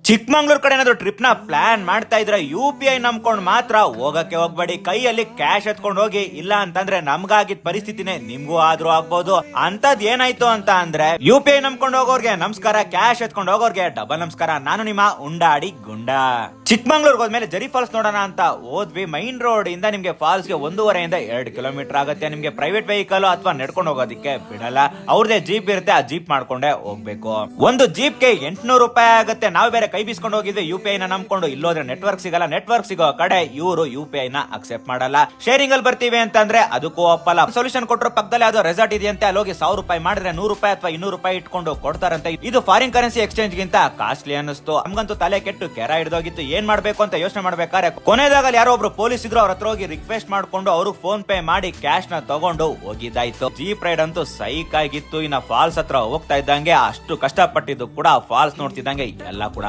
ಚಿಕ್ಕಮಂಗ್ಳೂರ್ ಕಡೆ ಏನಾದ್ರು ಟ್ರಿಪ್ ನ ಪ್ಲಾನ್ ಮಾಡ್ತಾ ಇದ್ರೆ UPI ನಂಬ್ಕೊಂಡ್ ಮಾತ್ರ ಹೋಗಕ್ಕೆ ಹೋಗ್ಬೇಡಿ. ಕೈಯಲ್ಲಿ ಕ್ಯಾಶ್ ಎತ್ಕೊಂಡು ಹೋಗಿ, ಇಲ್ಲ ಅಂತಂದ್ರೆ ನಮ್ಗಾಗಿದ್ ಪರಿಸ್ಥಿತಿನೇ ನಿಮ್ಗೂ ಆದ್ರೂ ಆಗ್ಬೋದು. ಅಂತದ್ ಏನಾಯ್ತು ಅಂತ ಅಂದ್ರೆ UPI ನಂಬ್ಕೊಂಡು ಹೋಗೋರ್ಗೆ ನಮಸ್ಕಾರ, ಕ್ಯಾಶ್ ಎತ್ಕೊಂಡು ಹೋಗೋರ್ಗೆ ಡಬಲ್ ನಮಸ್ಕಾರ. ನಾನು ನಿಮ್ಮ ಉಂಡಾಡಿ ಗುಂಡ. ಚಿಕ್ಕಮಂಗ್ಳೂರ್ಗೆ ಹೋದ್ಮೇಲೆ ಜರಿ ಫಾಲ್ಸ್ ನೋಡೋಣ ಅಂತ ಹೋದ್ವಿ. ಮೈನ್ ರೋಡ್ ಇಂದ ನಿಮ್ಗೆ ಫಾಲ್ಸ್ ಗೆ 1.5 ಇಂದ 2 ಕಿಲೋಮೀಟರ್ ಆಗುತ್ತೆ. ನಿಮ್ಗೆ ಪ್ರೈವೇಟ್ ವೆಹಿಕಲ್ ಅಥವಾ ನಡ್ಕೊಂಡು ಹೋಗೋದಕ್ಕೆ ಬಿಡಲ್ಲ. ಅವ್ರದೇ ಜೀಪ್ ಇರುತ್ತೆ, ಆ ಜೀಪ್ ಮಾಡ್ಕೊಂಡೆ ಹೋಗ್ಬೇಕು. ಒಂದು ಜೀಪ್ ಗೆ 800 ರೂಪಾಯಿ ಆಗುತ್ತೆ. ನಾವು ಬೇರೆ ಕೈ ಬೀಸ್ಕೊಂಡು ಹೋಗಿದ್ವಿ UPI ನ ನಂಬ್ಕೊಂಡು. ಇಲ್ಲೋದ್ರೆ ನೆಟ್ವರ್ಕ್ ಸಿಗಲ್ಲ. ನೆಟ್ವರ್ಕ್ ಸಿಗೋ ಕಡೆ ಇವರು UPI ನ ಅಕ್ಸೆಪ್ಟ್ ಮಾಡಲ್ಲ. ಶೇರಿಂಗ್ ಅಲ್ಲಿ ಬರ್ತೀವಿ ಅಂತಂದ್ರೆ ಅದಕ್ಕೂ ಒಪ್ಪಲ್ಲ. ಸೊಲ್ಯೂಷನ್ ಕೊಟ್ಟರು ಪಕ್ಕದಲ್ಲಿ ಅದು ರೆಸಾರ್ಟ್ ಇದೆಯಂತೆ, ಅಲ್ಲಿ ಹೋಗಿ 1000 ರೂಪಾಯಿ ಮಾಡಿದ್ರೆ 100 ರೂಪಾಯಿ ಅಥವಾ 200 ರೂಪಾಯಿ ಇಟ್ಕೊಂಡು ಕೊಡ್ತಾರಂತೆ. ಇದು ಫಾರಿನ್ ಕರೆನ್ಸಿ ಎಕ್ಸ್ಚೇಂಜ್ ಗಿಂತ ಕಾಸ್ಟ್ಲಿ ಅನ್ನಿಸ್ತು. ನಮ್ಗಂತೂ ತಲೆ ಕೆಟ್ಟು ಕೆರ ಹಿಡಿದೋಗಿತ್ತು. ಏನ್ ಮಾಡ್ಬೇಕು ಅಂತ ಯೋಚನೆ ಮಾಡ್ಬೇಕಾದ್ರೆ ಕೊನೆದಾಗ ಯಾರೋ ಒಬ್ರು ಪೊಲೀಸ್ ಇದ್ರು. ಅವ್ರ ಹತ್ರ ಹೋಗಿ ರಿಕ್ವೆಸ್ಟ್ ಮಾಡ್ಕೊಂಡು ಅವ್ರಿಗೆ ಫೋನ್ ಪೇ ಮಾಡಿ ಕ್ಯಾಶ್ ನ ತಗೊಂಡು ಹೋಗಿದ್ದಾಯ್ತು. ಜೀಪ್ ರೈಡ್ ಅಂತೂ ಸೈಕ್ ಆಗಿತ್ತು. ಇನ್ನ ಫಾಲ್ಸ್ ಹತ್ರ ಹೋಗ್ತಾ ಇದ್ದಂಗೆ ಅಷ್ಟು ಕಷ್ಟಪಟ್ಟಿದ್ದು ಕೂಡ ಫಾಲ್ಸ್ ನೋಡ್ತಿದ್ದಂಗೆ ಎಲ್ಲ ಕೂಡ